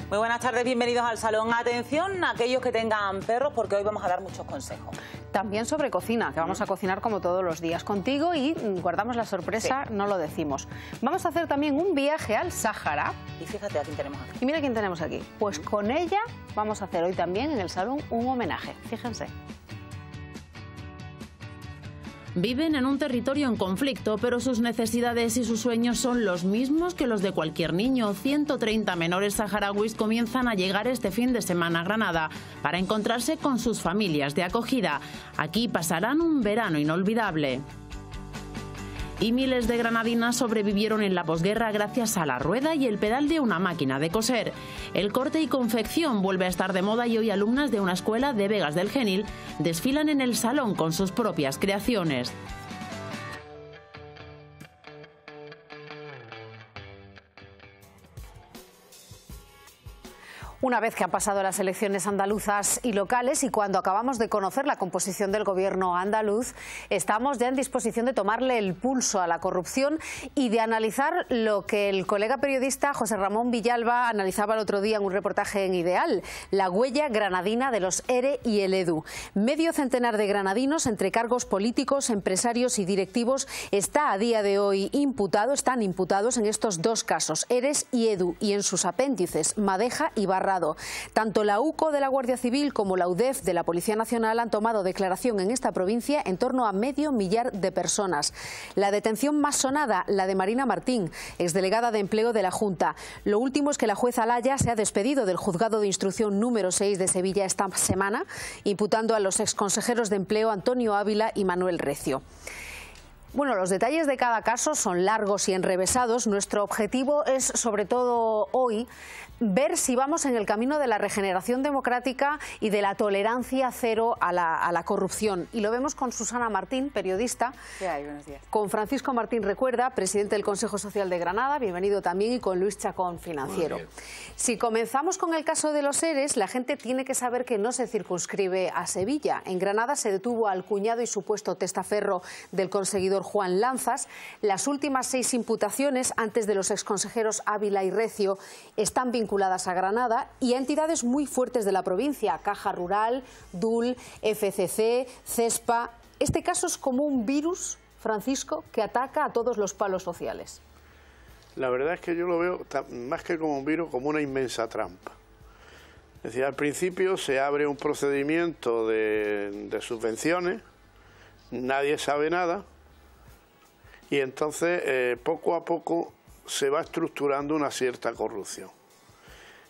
Muy buenas tardes, bienvenidos al salón. Atención a aquellos que tengan perros, porque hoy vamos a dar muchos consejos. También sobre cocina, que vamos a cocinar como todos los días contigo y guardamos la sorpresa, sí. No lo decimos. Vamos a hacer también un viaje al Sáhara. Y fíjate a quién tenemos aquí. Y mira quién tenemos aquí. Pues con ella vamos a hacer hoy también en el salón un homenaje. Fíjense. Viven en un territorio en conflicto, pero sus necesidades y sus sueños son los mismos que los de cualquier niño. 130 menores saharauis comienzan a llegar este fin de semana a Granada para encontrarse con sus familias de acogida. Aquí pasarán un verano inolvidable. Y miles de granadinas sobrevivieron en la posguerra gracias a la rueda y el pedal de una máquina de coser. El corte y confección vuelve a estar de moda y hoy alumnas de una escuela de Begas del Genil desfilan en el salón con sus propias creaciones. Una vez que han pasado las elecciones andaluzas y locales y cuando acabamos de conocer la composición del gobierno andaluz, estamos ya en disposición de tomarle el pulso a la corrupción y de analizar lo que el colega periodista José Ramón Villalba analizaba el otro día en un reportaje en Ideal, la huella granadina de los ERE y el EDU. Medio centenar de granadinos entre cargos políticos, empresarios y directivos están a día de hoy están imputados en estos dos casos, ERES y EDU, y en sus apéndices, Madeja y Barra. Tanto la UCO de la Guardia Civil como la UDEF de la Policía Nacional han tomado declaración en esta provincia en torno a 500.000 de personas. La detención más sonada, la de Marina Martín, exdelegada de Empleo de la Junta. Lo último es que la jueza Laya se ha despedido del Juzgado de Instrucción número 6 de Sevilla esta semana, imputando a los exconsejeros de Empleo Antonio Ávila y Manuel Recio. Bueno, los detalles de cada caso son largos y enrevesados. Nuestro objetivo es, sobre todo hoy, ver si vamos en el camino de la regeneración democrática y de la tolerancia cero a la corrupción. Y lo vemos con Susana Martín, periodista. ¿Qué hay? Buenos días. Con Francisco Martín Recuerda, presidente del Consejo Social de Granada, bienvenido también, y con Luis Chacón, financiero. Si comenzamos con el caso de los ERES, la gente tiene que saber que no se circunscribe a Sevilla. En Granada se detuvo al cuñado y supuesto testaferro del conseguidor Juan Lanzas. Las últimas 6 imputaciones, antes de los exconsejeros Ávila y Recio, están vinculadas a Granada y a entidades muy fuertes de la provincia, Caja Rural, DUL, FCC, CESPA. Este caso es como un virus, Francisco, que ataca a todos los palos sociales. La verdad es que yo lo veo más que como un virus, como una inmensa trampa. Es decir, al principio se abre un procedimiento de subvenciones, nadie sabe nada, y entonces poco a poco se va estructurando una cierta corrupción.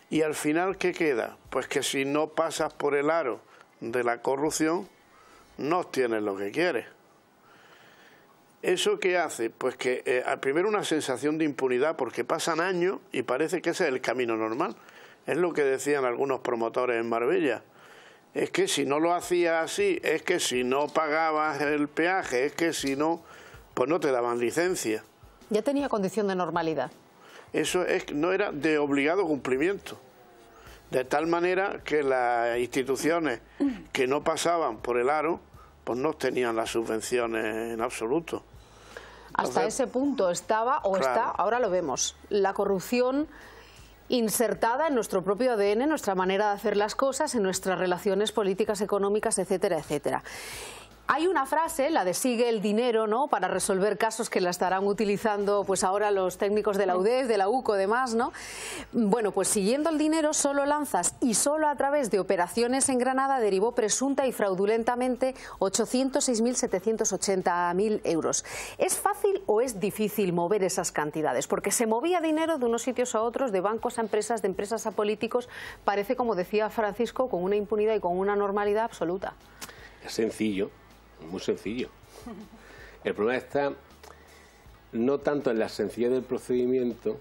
Y al final, ¿qué queda? Pues que si no pasas por el aro de la corrupción, no obtienes lo que quieres. ¿Eso qué hace? Pues que primero una sensación de impunidad, porque pasan años y parece que ese es el camino normal. Es lo que decían algunos promotores en Marbella. Es que si no lo hacías así, es que si no pagabas el peaje, es que si no, pues no te daban licencia. Ya tenía condición de normalidad. Eso no era de obligado cumplimiento, de tal manera que las instituciones que no pasaban por el aro, pues no tenían las subvenciones en absoluto. Hasta ese punto estaba, o claro, está, ahora lo vemos, la corrupción insertada en nuestro propio ADN, en nuestra manera de hacer las cosas, en nuestras relaciones políticas, económicas, etcétera, etcétera. Hay una frase, la de sigue el dinero, ¿no?, para resolver casos que la estarán utilizando pues ahora los técnicos de la UDEF, de la UCO, demás, ¿no? Bueno, pues siguiendo el dinero, solo Lanzas y solo a través de operaciones en Granada derivó presunta y fraudulentamente 806.780.000 euros. ¿Es fácil o es difícil mover esas cantidades? Porque se movía dinero de unos sitios a otros, de bancos a empresas, de empresas a políticos, parece, como decía Francisco, con una impunidad y con una normalidad absoluta. Es sencillo. Muy sencillo. El problema está no tanto en la sencillez del procedimiento,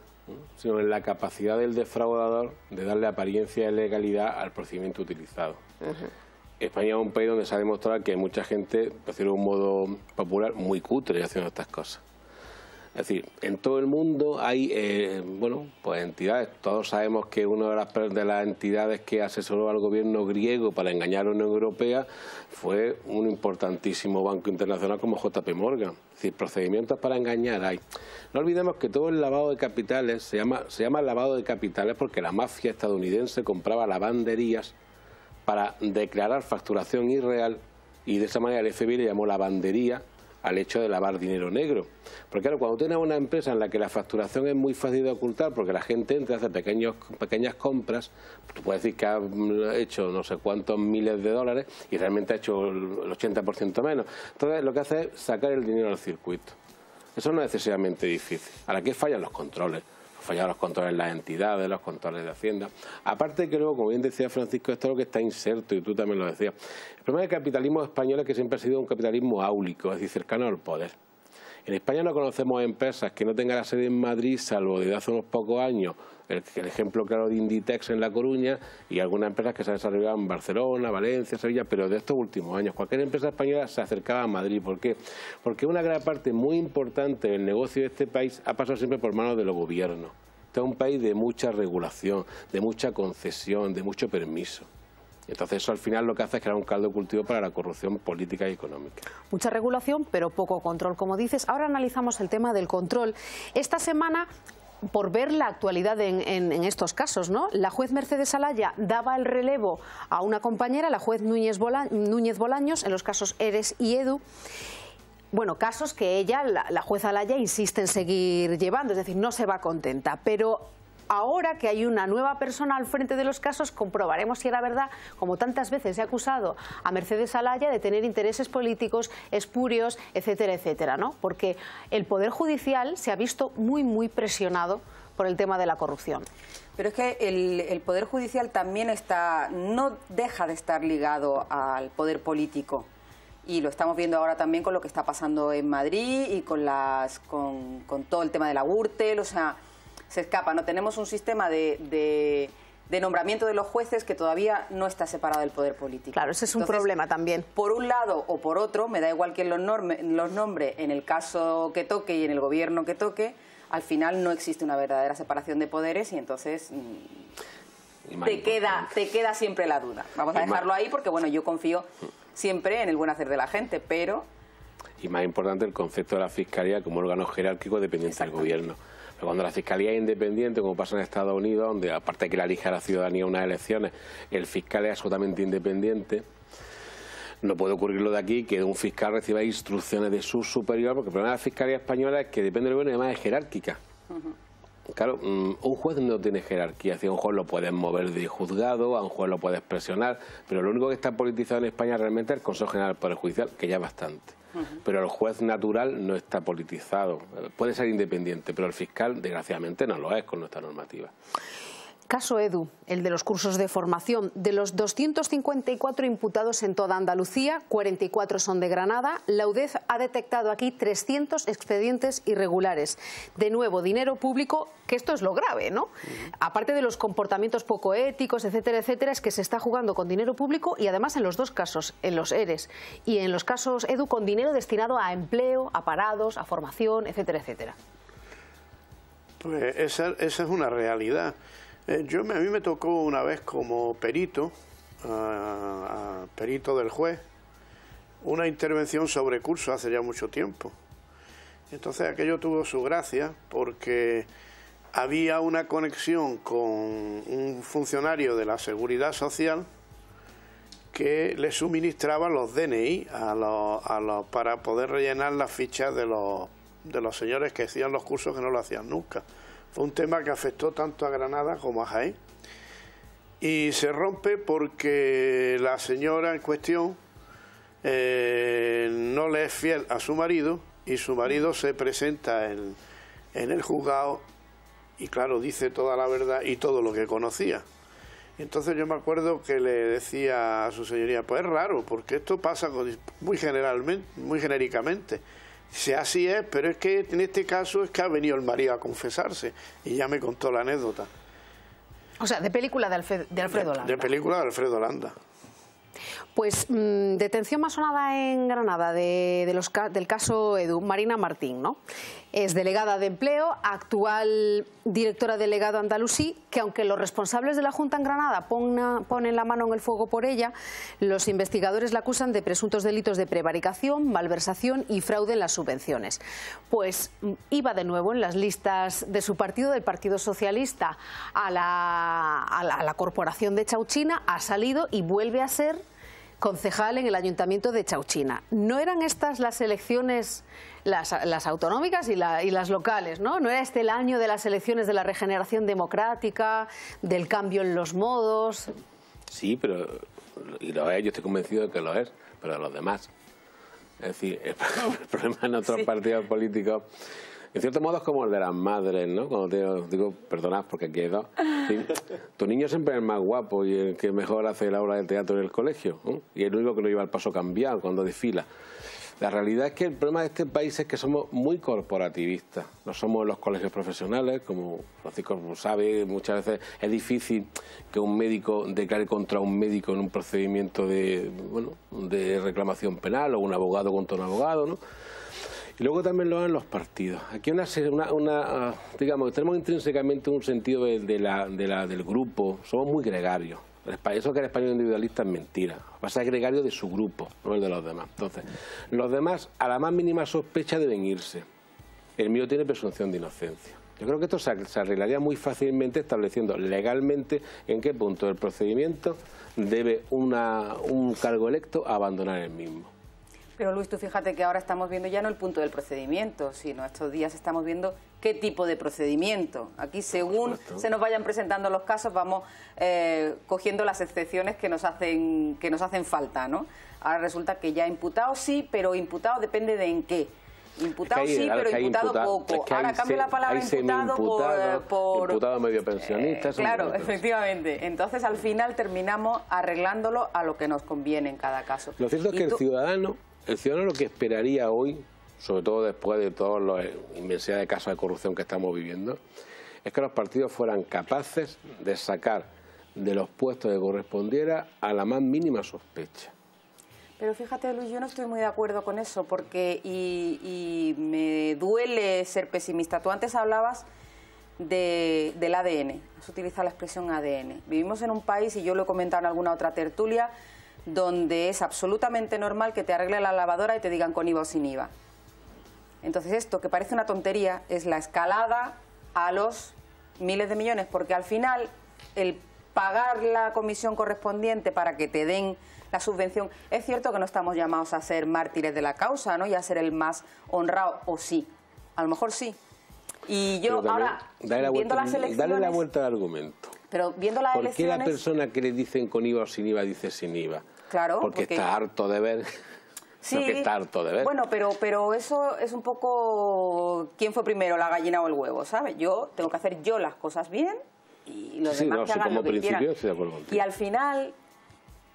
sino en la capacidad del defraudador de darle apariencia de legalidad al procedimiento utilizado. España es un país donde se ha demostrado que mucha gente, por decirlo de un modo popular, muy cutre haciendo estas cosas. Es decir, en todo el mundo hay, bueno, pues entidades. Todos sabemos que una de las entidades que asesoró al gobierno griego para engañar a la Unión Europea fue un importantísimo banco internacional como JP Morgan. Es decir, procedimientos para engañar hay. No olvidemos que todo el lavado de capitales se llama lavado de capitales porque la mafia estadounidense compraba lavanderías para declarar facturación irreal y de esa manera el FBI le llamó lavandería al hecho de lavar dinero negro. Porque claro, cuando tienes una empresa en la que la facturación es muy fácil de ocultar, porque la gente entra a hacer pequeñas compras, tú puedes decir que ha hecho no sé cuántos miles de dólares y realmente ha hecho el 80% menos. Entonces lo que hace es sacar el dinero al circuito. Eso no es excesivamente difícil. Ahora, ¿qué fallan los controles? Fallan los controles en las entidades, los controles de Hacienda. Aparte de que luego, como bien decía Francisco, esto es lo que está inserto, y tú también lo decías. El problema del capitalismo español es que siempre ha sido un capitalismo áulico, es decir, cercano al poder. En España no conocemos empresas que no tengan la sede en Madrid, salvo desde hace unos pocos años, el ejemplo claro de Inditex en La Coruña y algunas empresas que se han desarrollado en Barcelona, Valencia, Sevilla, pero de estos últimos años. Cualquier empresa española se acercaba a Madrid. ¿Por qué? Porque una gran parte muy importante del negocio de este país ha pasado siempre por manos de los gobiernos. Este es un país de mucha regulación, de mucha concesión, de mucho permiso. Entonces eso al final lo que hace es crear un caldo de cultivo para la corrupción política y económica. Mucha regulación, pero poco control, como dices. Ahora analizamos el tema del control. Esta semana, por ver la actualidad en estos casos, ¿no? La juez Mercedes Alaya daba el relevo a una compañera, la juez Núñez Bolaños, en los casos Eres y Edu. Bueno, casos que ella, la juez Alaya, insiste en seguir llevando, es decir, no se va contenta. Pero ahora que hay una nueva persona al frente de los casos, comprobaremos si era verdad, como tantas veces se ha acusado a Mercedes Alaya de tener intereses políticos espurios, etcétera, etcétera, ¿no? Porque el Poder Judicial se ha visto muy presionado por el tema de la corrupción. Pero es que el Poder Judicial también no deja de estar ligado al poder político. Y lo estamos viendo ahora también con lo que está pasando en Madrid y con todo el tema de la Gürtel, o sea, se escapa. No tenemos un sistema de nombramiento de los jueces que todavía no está separado del poder político. Claro, ese es un problema también. Por un lado o por otro, me da igual quién los nombre en el caso que toque y en el gobierno que toque, al final no existe una verdadera separación de poderes y entonces te queda siempre la duda. Vamos a dejarlo ahí porque, bueno, yo confío siempre en el buen hacer de la gente, pero... Y más importante, el concepto de la Fiscalía como órgano jerárquico dependiente del gobierno. Pero cuando la Fiscalía es independiente, como pasa en Estados Unidos, donde aparte de que la elija la ciudadanía unas elecciones, el fiscal es absolutamente independiente, no puede ocurrir lo de aquí, que un fiscal reciba instrucciones de su superior, porque el problema de la Fiscalía española es que depende del gobierno y además es jerárquica. Claro, un juez no tiene jerarquía, es decir, a un juez lo puedes mover de juzgado, a un juez lo puedes presionar, pero lo único que está politizado en España realmente es el Consejo General del Poder Judicial, que ya es bastante. Pero el juez natural no está politizado, puede ser independiente, pero el fiscal desgraciadamente no lo es con nuestra normativa. Caso Edu, el de los cursos de formación. De los 254 imputados en toda Andalucía, 44 son de Granada. La UDEF ha detectado aquí 300 expedientes irregulares. De nuevo, dinero público, que esto es lo grave, ¿no? Aparte de los comportamientos poco éticos, etcétera, etcétera, es que se está jugando con dinero público y además en los dos casos, en los ERES y en los casos Edu, con dinero destinado a empleo, a parados, a formación, etcétera, etcétera. Pues esa es una realidad. A mí me tocó una vez como perito, perito del juez, una intervención sobre curso hace ya mucho tiempo. Entonces aquello tuvo su gracia porque había una conexión con un funcionario de la Seguridad Social que le suministraba los DNI para poder rellenar las fichas de los señores que hacían los cursos que no lo hacían nunca. Fue un tema que afectó tanto a Granada como a Jaén. Y se rompe porque la señora en cuestión no le es fiel a su marido y su marido se presenta en el juzgado y claro, dice toda la verdad y todo lo que conocía. Entonces yo me acuerdo que le decía a su señoría, pues es raro, porque esto pasa muy genéricamente. Si así es, pero es que en este caso es que ha venido el marido a confesarse y ya me contó la anécdota. O sea, de película de Alfredo Landa. De película de Alfredo Landa. Pues detención más sonada en Granada del caso Edu, Marina Martín, ¿no? Es delegada de Empleo, actual directora delegada andalusí, que aunque los responsables de la Junta en Granada ponen la mano en el fuego por ella, los investigadores la acusan de presuntos delitos de prevaricación, malversación y fraude en las subvenciones. Pues iba de nuevo en las listas de su partido, del Partido Socialista, a la corporación de Chauchina, ha salido y vuelve a ser concejal en el Ayuntamiento de Chauchina. ¿No eran estas las elecciones, las autonómicas y las locales, ¿no? ¿No era este el año de las elecciones de la regeneración democrática, del cambio en los modos? Sí, pero y lo es, yo estoy convencido de que lo es, pero de los demás. Es decir, el problema en otros partidos políticos, en cierto modo, es como el de las madres, ¿no? Cuando te digo, perdonad porque aquí hay dos. Sí, tu niño siempre es el más guapo y el que mejor hace la obra de teatro en el colegio, ¿no? Y el único que no lleva el paso cambiado cuando desfila. La realidad es que el problema de este país es que somos muy corporativistas. No somos los colegios profesionales, como Francisco sabe, muchas veces es difícil que un médico declare contra un médico en un procedimiento de reclamación penal, o un abogado contra un abogado, ¿no? Y luego también lo dan los partidos. Aquí digamos, tenemos intrínsecamente un sentido del grupo, somos muy gregarios. Eso que el español individualista es mentira. Pasa es gregario de su grupo, no el de los demás. Entonces, los demás, a la más mínima sospecha, deben irse. El mío tiene presunción de inocencia. Yo creo que esto se arreglaría muy fácilmente estableciendo legalmente en qué punto del procedimiento debe un cargo electo abandonar el mismo. Pero Luis, tú fíjate que ahora estamos viendo ya no el punto del procedimiento, sino estos días estamos viendo qué tipo de procedimiento. Aquí, según se nos vayan presentando los casos, vamos cogiendo las excepciones que nos hacen falta, ¿no? Ahora resulta que ya imputado sí, pero imputado depende de en qué. Imputado sí, pero imputado poco. Ahora cambia la palabra imputado por imputado medio pensionista. Claro, efectivamente. Entonces, al final terminamos arreglándolo a lo que nos conviene en cada caso. Lo cierto es que el ciudadano lo que esperaría hoy, sobre todo después de toda la inmensidad de casos de corrupción que estamos viviendo, es que los partidos fueran capaces de sacar de los puestos que correspondiera a la más mínima sospecha. Pero fíjate, Luis, yo no estoy muy de acuerdo con eso, porque y me duele ser pesimista. Tú antes hablabas del ADN, has utilizado la expresión ADN. Vivimos en un país, y yo lo he comentado en alguna otra tertulia, donde es absolutamente normal que te arregle la lavadora y te digan con IVA o sin IVA. Entonces esto, que parece una tontería, es la escalada a los miles de millones, porque al final el pagar la comisión correspondiente para que te den la subvención, es cierto que no estamos llamados a ser mártires de la causa, ¿no? Y a ser el más honrado, o sí, a lo mejor sí. Y yo ahora, viendo las elecciones... Dale la vuelta al argumento. Pero viendo las elecciones... ¿Por qué la persona que le dicen con IVA o sin IVA dice sin IVA? Claro, porque está harto de ver... Sí, que está harto de ver. Bueno, pero eso es un poco quién fue primero, la gallina o el huevo, ¿sabes? Yo tengo que hacer yo las cosas bien y los demás que hagan lo que quieran. Estoy de acuerdo contigo. Y al final,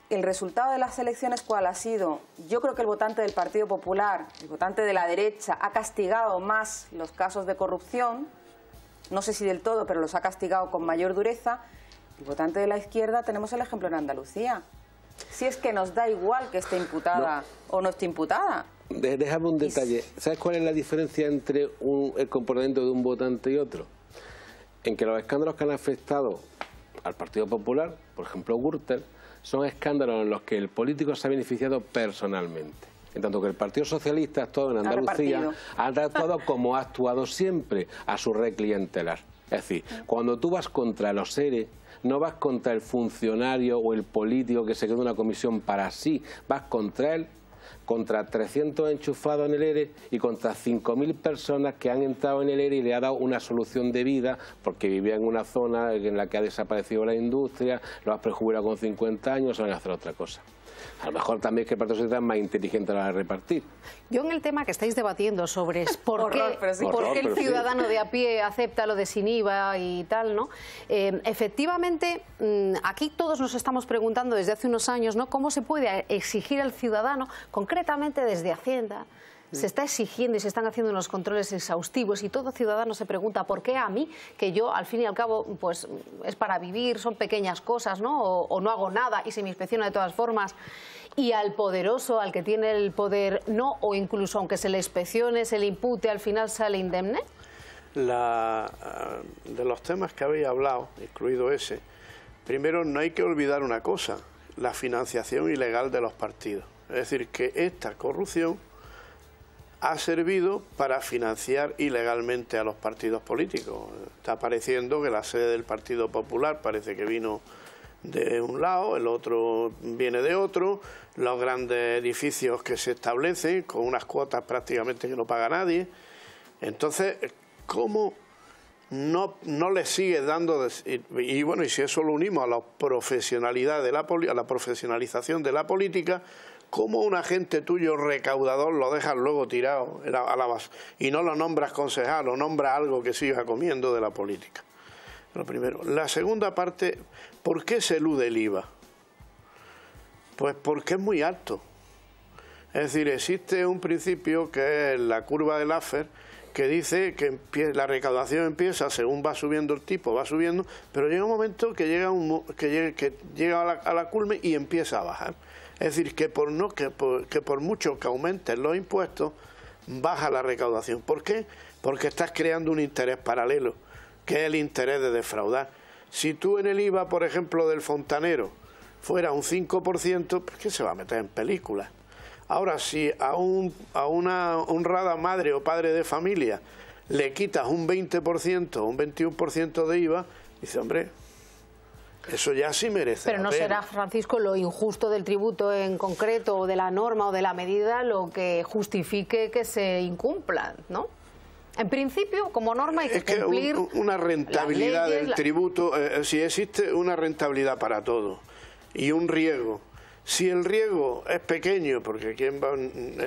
el resultado de las elecciones, ¿cuál ha sido? Yo creo que el votante del Partido Popular, el votante de la derecha, ha castigado más los casos de corrupción, no sé si del todo, pero los ha castigado con mayor dureza. El votante de la izquierda, tenemos el ejemplo en Andalucía. Si es que nos da igual que esté imputada o no esté imputada. Déjame un detalle. ¿Sabes cuál es la diferencia entre el comportamiento de un votante y otro? En que los escándalos que han afectado al Partido Popular, por ejemplo Gürtel, son escándalos en los que el político se ha beneficiado personalmente. En tanto que el Partido Socialista ha actuado en Andalucía, ha actuado como ha actuado siempre, a su red clientelar. Es decir, cuando tú vas contra los seres, no vas contra el funcionario o el político que se queda en una comisión para sí, vas contra él, contra 300 enchufados en el ERE y contra 5.000 personas que han entrado en el ERE y le ha dado una solución de vida porque vivía en una zona en la que ha desaparecido la industria, lo has prejubilado con 50 años, o van a hacer otra cosa. A lo mejor también es que el Partido Socialista es más inteligente a la hora de repartir. Yo en el tema que estáis debatiendo sobre por qué el ciudadano de a pie acepta lo de sin IVA y tal, ¿no? Efectivamente, aquí todos nos estamos preguntando desde hace unos años, ¿no? ¿Cómo se puede exigir al ciudadano, concretamente desde Hacienda, Se está exigiendo y se están haciendo unos controles exhaustivos y todo ciudadano se pregunta ¿por qué a mí? Que yo, al fin y al cabo, pues es para vivir, son pequeñas cosas, ¿no? O no hago nada y se me inspecciona de todas formas. Y al poderoso, al que tiene el poder, no, o incluso aunque se le inspeccione, se le impute, al final sale indemne. De los temas que habéis hablado, incluido ese, primero no hay que olvidar una cosa, la financiación ilegal de los partidos. Es decir, que esta corrupción ha servido para financiar ilegalmente a los partidos políticos. Está pareciendo que la sede del Partido Popular parece que vino de un lado, el otro viene de otro, los grandes edificios que se establecen con unas cuotas prácticamente que no paga nadie. Entonces, ¿cómo no le sigue dando? Y bueno, y si eso lo unimos a la profesionalidad de a la profesionalización de la política, ¿cómo un agente tuyo recaudador lo dejas luego tirado a la base y no lo nombras concejal o nombras algo que siga comiendo de la política? Lo primero. La segunda parte, ¿por qué se elude el IVA? Pues porque es muy alto. Es decir, existe un principio que es la curva de Laffer, que dice que la recaudación empieza según va subiendo el tipo, va subiendo, pero llega un momento que llega a la culme y empieza a bajar. Es decir, que por mucho que aumenten los impuestos, baja la recaudación. ¿Por qué? Porque estás creando un interés paralelo, que es el interés de defraudar. Si tú en el IVA, por ejemplo, del fontanero fuera un 5%, pues ¿qué se va a meter en películas? Ahora, si a una honrada madre o padre de familia le quitas un 20% o un 21% de IVA, dice, hombre, eso ya sí merece. Pero no será, Francisco, lo injusto del tributo en concreto o de la norma o de la medida lo que justifique que se incumplan, ¿no? En principio, como norma hay que cumplir una rentabilidad del tributo, si existe una rentabilidad para todo y un riesgo. Si el riesgo es pequeño, porque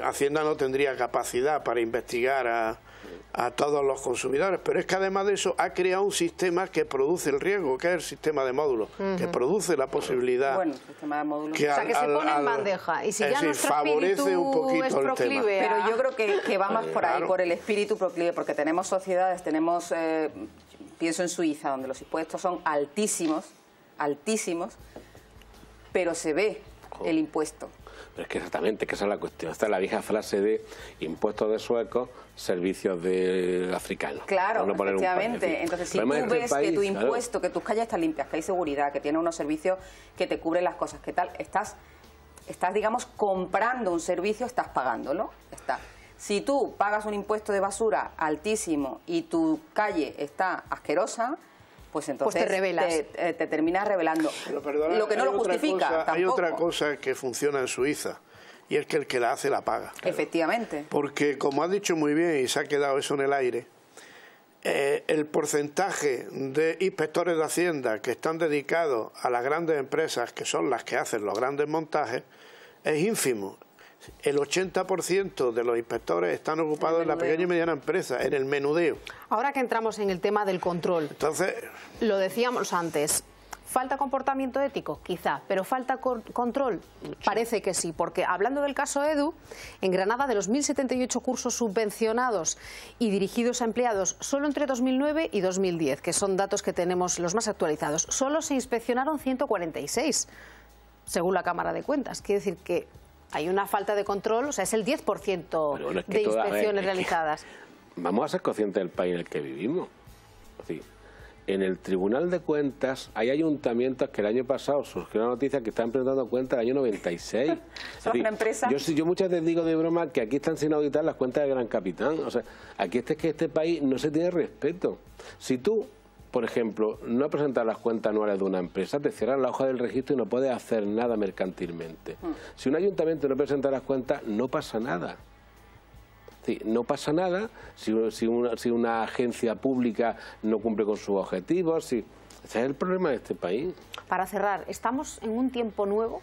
Hacienda no tendría capacidad para investigar a todos los consumidores, pero es que además de eso ha creado un sistema que produce el riesgo, que es el sistema de módulos, que produce la posibilidad. Bueno, el sistema de módulos. Que se pone en bandeja y si ya nuestro favorece un poquito es proclive el tema. Pero yo creo que va más por ahí, por el espíritu proclive, porque tenemos sociedades, pienso en Suiza, donde los impuestos son altísimos, pero se ve el impuesto. Pero es que exactamente, que esa es la cuestión. Esta es la vieja frase de impuestos de suecos, servicios de africanos. Claro, efectivamente. Entonces, si tú ves que tu impuesto, que tus calles están limpias, que hay seguridad, que tiene unos servicios que te cubren las cosas, que tal, estás digamos, comprando un servicio, estás pagándolo. Si tú pagas un impuesto de basura altísimo y tu calle está asquerosa, pues entonces te rebelas. Te terminas rebelando. Pero perdona, lo que no lo justifica. Hay otra cosa que funciona en Suiza, y es que el que la hace la paga. Efectivamente. Porque, como has dicho muy bien, y se ha quedado eso en el aire, el porcentaje de inspectores de Hacienda que están dedicados a las grandes empresas, que son las que hacen los grandes montajes, es ínfimo. El 80% de los inspectores están ocupados en la pequeña y mediana empresa, en el menudeo. Ahora que entramos en el tema del control, entonces, lo decíamos antes, ¿falta comportamiento ético? Quizá, pero ¿falta control? Parece que sí, porque hablando del caso Edu, en Granada de los 1.078 cursos subvencionados y dirigidos a empleados solo entre 2009 y 2010, que son datos que tenemos los más actualizados, solo se inspeccionaron 146, según la Cámara de Cuentas. Quiere decir que hay una falta de control, o sea, es el 10% de inspecciones realizadas. Vamos a ser conscientes del país en el que vivimos. Es decir, en el Tribunal de Cuentas hay ayuntamientos que el año pasado surgió una noticia que están presentando cuentas del año 96. ¿Son una empresa? Yo muchas veces digo de broma que aquí están sin auditar las cuentas del Gran Capitán. O sea, aquí que este país no se tiene respeto. Si tú, por ejemplo, no presentas las cuentas anuales de una empresa, te cierran la hoja del registro y no puedes hacer nada mercantilmente. Si un ayuntamiento no presenta las cuentas, no pasa nada. Sí, no pasa nada si una agencia pública no cumple con sus objetivos. Ese es el problema de este país. Para cerrar, ¿estamos en un tiempo nuevo?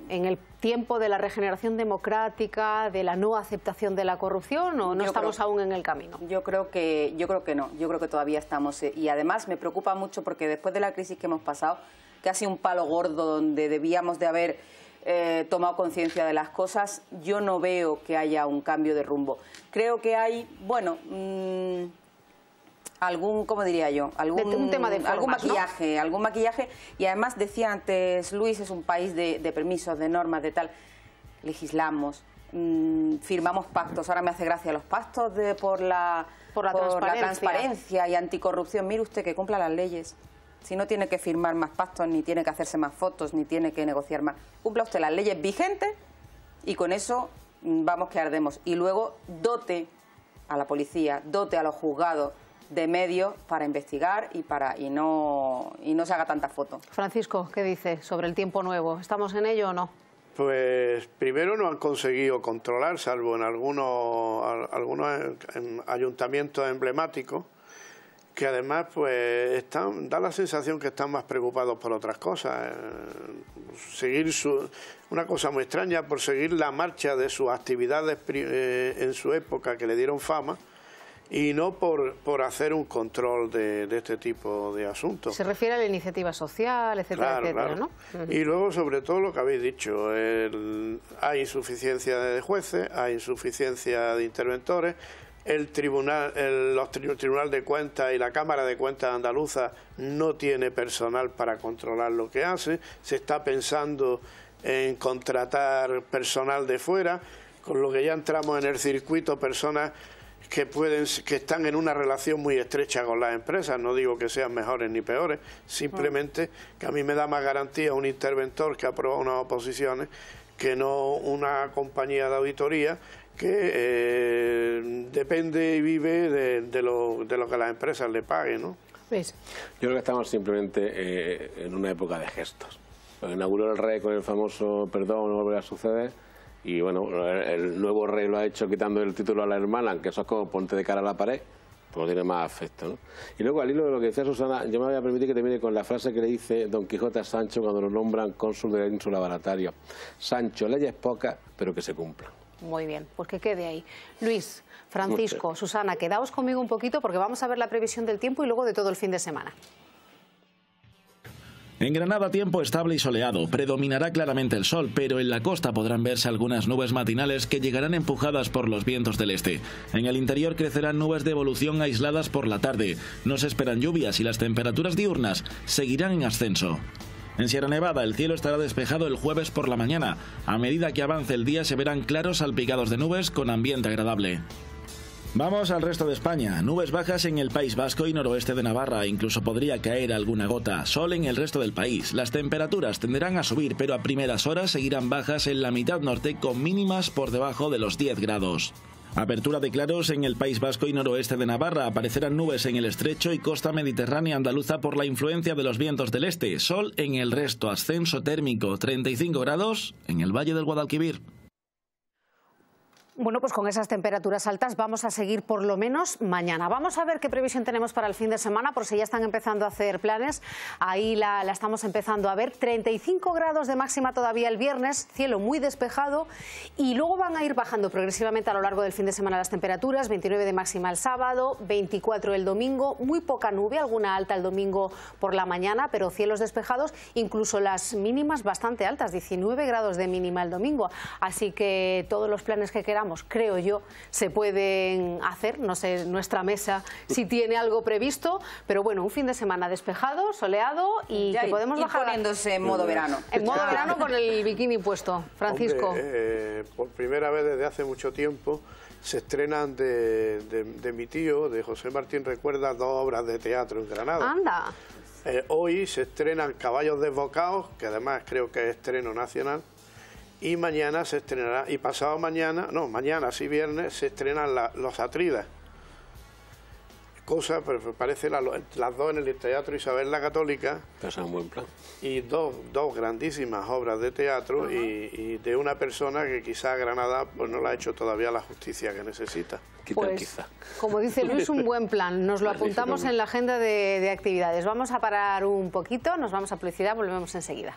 ¿En el tiempo de la regeneración democrática, de la no aceptación de la corrupción, o no estamos aún en el camino? Yo creo que no, yo creo que todavía estamos. Y además me preocupa mucho porque después de la crisis que hemos pasado, que ha sido un palo gordo donde debíamos de haber tomado conciencia de las cosas. Yo no veo que haya un cambio de rumbo. Creo que hay, bueno, algún, ¿cómo diría yo? Un tema de formas, algún maquillaje. Y además, decía antes Luis, es un país de permisos, de normas, de tal. Legislamos, firmamos pactos. Ahora me hace gracia los pactos por la transparencia y anticorrupción. Mire usted que cumpla las leyes. Si no tiene que firmar más pactos, ni tiene que hacerse más fotos, ni tiene que negociar más. Cumpla usted las leyes vigentes y con eso vamos que ardemos. Y luego dote a la policía, dote a los juzgados de medios para investigar y no se haga tanta foto. Francisco, ¿qué dice sobre el tiempo nuevo? ¿Estamos en ello o no? Pues primero no han conseguido controlar, salvo en algunos ayuntamientos emblemáticos, que además pues da la sensación que están más preocupados por otras cosas. Seguir una cosa muy extraña, por seguir la marcha de sus actividades en su época que le dieron fama, y no por hacer un control de este tipo de asuntos. Se refiere a la iniciativa social, etcétera, etcétera, claro. ¿no? Y luego, sobre todo, lo que habéis dicho, hay insuficiencia de jueces, hay insuficiencia de interventores, el Tribunal de Cuentas y la Cámara de Cuentas andaluza no tiene personal para controlar lo que hace, se está pensando en contratar personal de fuera, con lo que ya entramos en el circuito, personas que están en una relación muy estrecha con las empresas. No digo que sean mejores ni peores, simplemente que a mí me da más garantía un interventor que aprueba unas oposiciones que no una compañía de auditoría que depende y vive de lo que las empresas le paguen, ¿no? ¿Ves? Yo creo que estamos simplemente en una época de gestos. Lo inauguró el rey con el famoso perdón, no volverá a suceder. Y bueno, el nuevo rey lo ha hecho quitando el título a la hermana, que eso es como ponte de cara a la pared, pues tiene más afecto, ¿no? Y luego, al hilo de lo que decía Susana, yo me voy a permitir que termine con la frase que le dice Don Quijote a Sancho cuando lo nombran cónsul de la ínsula Barataria. Sancho, leyes pocas, pero que se cumplan. Muy bien, pues que quede ahí. Luis, Francisco, Susana, quedaos conmigo un poquito porque vamos a ver la previsión del tiempo y luego de todo el fin de semana. En Granada tiempo estable y soleado, predominará claramente el sol, pero en la costa podrán verse algunas nubes matinales que llegarán empujadas por los vientos del este. En el interior crecerán nubes de evolución aisladas por la tarde, no se esperan lluvias y las temperaturas diurnas seguirán en ascenso. En Sierra Nevada el cielo estará despejado el jueves por la mañana, a medida que avance el día se verán claros salpicados de nubes con ambiente agradable. Vamos al resto de España. Nubes bajas en el País Vasco y noroeste de Navarra. Incluso podría caer alguna gota. Sol en el resto del país. Las temperaturas tenderán a subir, pero a primeras horas seguirán bajas en la mitad norte con mínimas por debajo de los 10 grados. Apertura de claros en el País Vasco y noroeste de Navarra. Aparecerán nubes en el estrecho y costa mediterránea andaluza por la influencia de los vientos del este. Sol en el resto. Ascenso térmico 35 grados en el Valle del Guadalquivir. Bueno, pues con esas temperaturas altas vamos a seguir por lo menos mañana. Vamos a ver qué previsión tenemos para el fin de semana, por si ya están empezando a hacer planes. Ahí la estamos empezando a ver. 35 grados de máxima todavía el viernes, cielo muy despejado. Y luego van a ir bajando progresivamente a lo largo del fin de semana las temperaturas. 29 de máxima el sábado, 24 el domingo. Muy poca nube, alguna alta el domingo por la mañana, pero cielos despejados. Incluso las mínimas bastante altas, 19 grados de mínima el domingo. Así que todos los planes que queramos, creo yo, se pueden hacer. No sé, nuestra mesa si tiene algo previsto, pero bueno, un fin de semana despejado, soleado y ya que podemos bajar poniéndose en modo verano. En modo verano con el bikini puesto. Francisco. Hombre, por primera vez desde hace mucho tiempo se estrenan de mi tío, de José Martín Recuerda, 2 obras de teatro en Granada. Anda. Hoy se estrenan Caballos Desbocados, que además creo que es estreno nacional. Y mañana se estrenará, y pasado mañana, no, mañana sí viernes, se estrenan Los Atridas. Cosa, pues parece las dos en el Teatro Isabel la Católica. Es un buen plan. Y dos grandísimas obras de teatro y de una persona que quizá Granada pues no le ha hecho todavía la justicia que necesita. Pues, quizá. Como dice Luis, un buen plan. Nos lo apuntamos en la agenda de actividades. Vamos a parar un poquito, nos vamos a publicidad, volvemos enseguida.